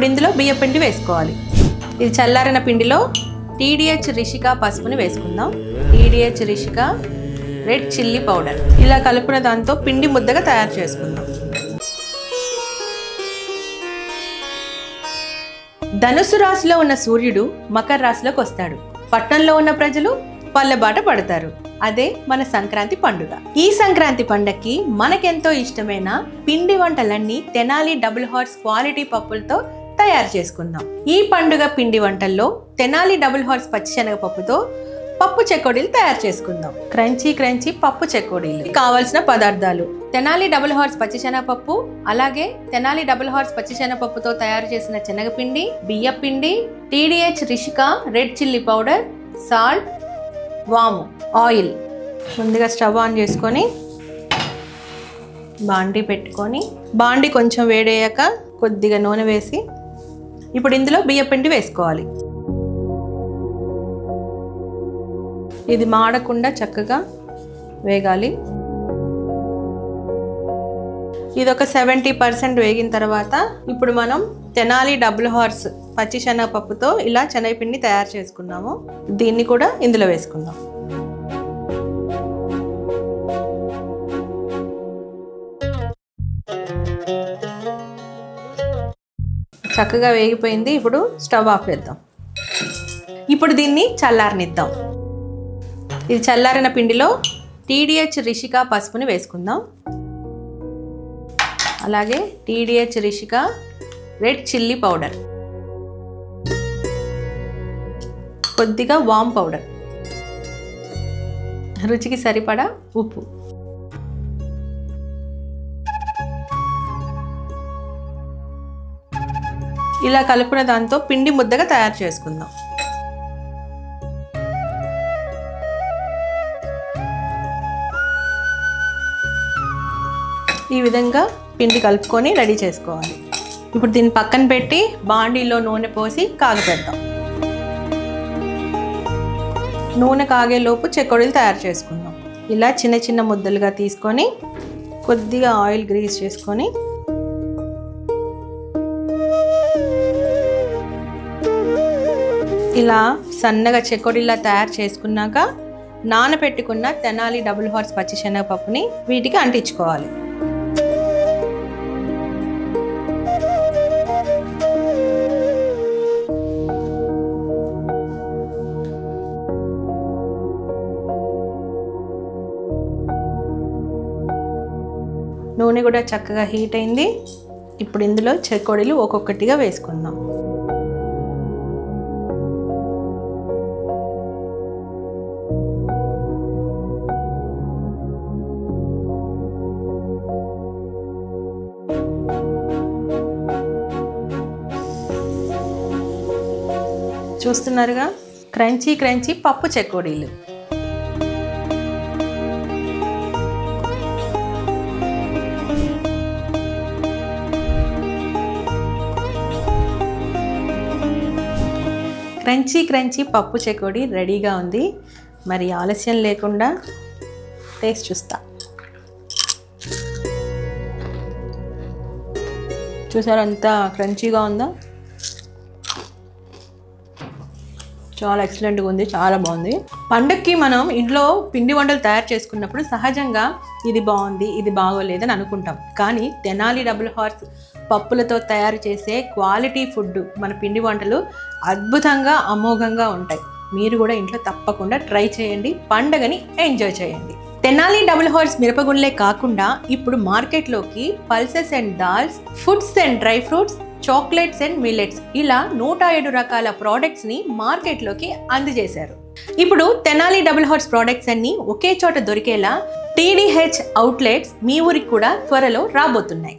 ఇప్పుడు ఇందులో బియ్యం పిండి వేసుకోవాలి. ఇది చల్లారిన పిండిలో TDH రిషిక పసుపుని వేసుకుందాం. TDH Rishika red chilli powder. ఇలా కలుపుకున్న దాంతో పిండి ముద్దగా తయారు చేసుకుందాం. ధనుసు రాశిలో ఉన్న సూర్యుడు మకర రాశిలోకి వస్తాడు. పట్టణంలో ఉన్న ప్రజలు పల్లెబాట పడతారు. అదే మన సంక్రాంతి పండుగ. ఈ సంక్రాంతి పండగకి మనకెంతో ఇష్టమైన పిండి వంటలన్నీ తెనాలి డబుల్ హార్స్ క్వాలిటీ పప్పులతో తయారు చేసుకుందాం. ఈ పండుగ పిండి వంటల్లో తెనాలి డబుల్ హార్స్ పచ్చిశనగపప్పుతో పప్పు చెకోడీలు తయారు చేసుకుందాం. క్రంచీ క్రంచీ పప్పు చెకోడీలు. కావాల్సిన పదార్థాలు: తెనాలి డబుల్ హార్స్ పచ్చిశనగపప్పు, అలాగే తెనాలి డబుల్ హార్స్ పచ్చిశనగపప్పుతో తయారు చేసిన శనగపిండి, బియ్యం పిండి, TDH Rishika red chilli powder, salt, వాము, ఆయిల్. ముందుగా స్టవ్ ఆన్ చేసుకొని బాండీ పెట్టుకొని బాండీ కొంచెం వేడయ్యాక కొద్దిగా నూనె వేసి ఇప్పుడు ఇందులో బియ్యం పిండి వేసుకోవాలి. ఇది మాడకుండా చక్కగా వేగాలి. ఇది ఒక 70% వేగిన తర్వాత ఇప్పుడు మనం తెనాలి డబుల్ హార్స్ పచ్చిశనగపప్పుతో ఇలా శనగపిండి తయారు చేసుకున్నాము. దీన్ని కూడా ఇందులో వేసుకుందాం. చక్కగా వేగిపోయింది. ఇప్పుడు స్టవ్ ఆఫ్ చేద్దాం. ఇప్పుడు దీన్ని చల్లారనిద్దాం. ఇది చల్లారిన పిండిలో TDH రిషిక పసుపుని వేసుకుందాం. అలాగే TDH Rishika red chilli powder, కొద్దిగా వామ్ పౌడర్, రుచికి సరిపడా ఉప్పు. ఇలా కలుపుకున్న దాంతో పిండి ముద్దగా తయారు చేసుకుందాం. ఈ విధంగా పిండి కలుపుకొని రెడీ చేసుకోవాలి. ఇప్పుడు దీన్ని పక్కన పెట్టి బాండీలో నూనె పోసి కాగపెడతాం. నూనె కాగేలోపు చెకోడీలు తయారు చేసుకుందాం. ఇలా చిన్న చిన్న ముద్దలుగా తీసుకొని కొద్దిగా ఆయిల్ గ్రీస్ చేసుకొని ఇలా సన్నగా చెకోడీలా తయారు చేసుకున్నాక నానబెట్టుకున్న తెనాలి డబుల్ హార్స్ పచ్చిశనగపప్పుని వీటికి అంటించుకోవాలి. నూనె కూడా చక్కగా హీట్ అయింది. ఇప్పుడు ఇందులో చెకోడీలు ఒక్కొక్కటిగా వేసుకుందాం. చూస్తున్నారుగా, క్రంచీ క్రంచీ పప్పు చెకోడీలు. క్రంచీ క్రంచీ పప్పు చెకోడీ రెడీగా ఉంది. మరి ఆలస్యం లేకుండా టేస్ట్ చూస్తా. చూసారు ఎంత క్రంచీగా ఉందో? చాలా ఎక్సలెంట్గా ఉంది, చాలా బాగుంది. పండగకి మనం ఇంట్లో పిండి వంటలు తయారు చేసుకున్నప్పుడు సహజంగా ఇది బాగుంది, ఇది బాగోలేదని అనుకుంటాం. కానీ తెనాలి డబుల్ హార్స్ పప్పులతో తయారు చేసే క్వాలిటీ ఫుడ్ మన పిండి వంటలు అద్భుతంగా అమోఘంగా ఉంటాయి. మీరు కూడా ఇంట్లో తప్పకుండా ట్రై చేయండి, పండగని ఎంజాయ్ చేయండి. తెనాలి డబుల్ హార్స్ మిరపగుండ్లే కాకుండా ఇప్పుడు మార్కెట్లోకి pulses and dals, foods and dry fruits, chocolates and millets ఇలా 107 రకాల ప్రోడక్ట్స్ ని మార్కెట్లోకి అందజేశారు. ఇప్పుడు తెనాలి డబుల్ హార్స్ ప్రోడక్ట్స్ అన్ని ఒకే చోట దొరికేలా TDH అవుట్లెట్స్ మీ ఊరికి కూడా త్వరలో రాబోతున్నాయి.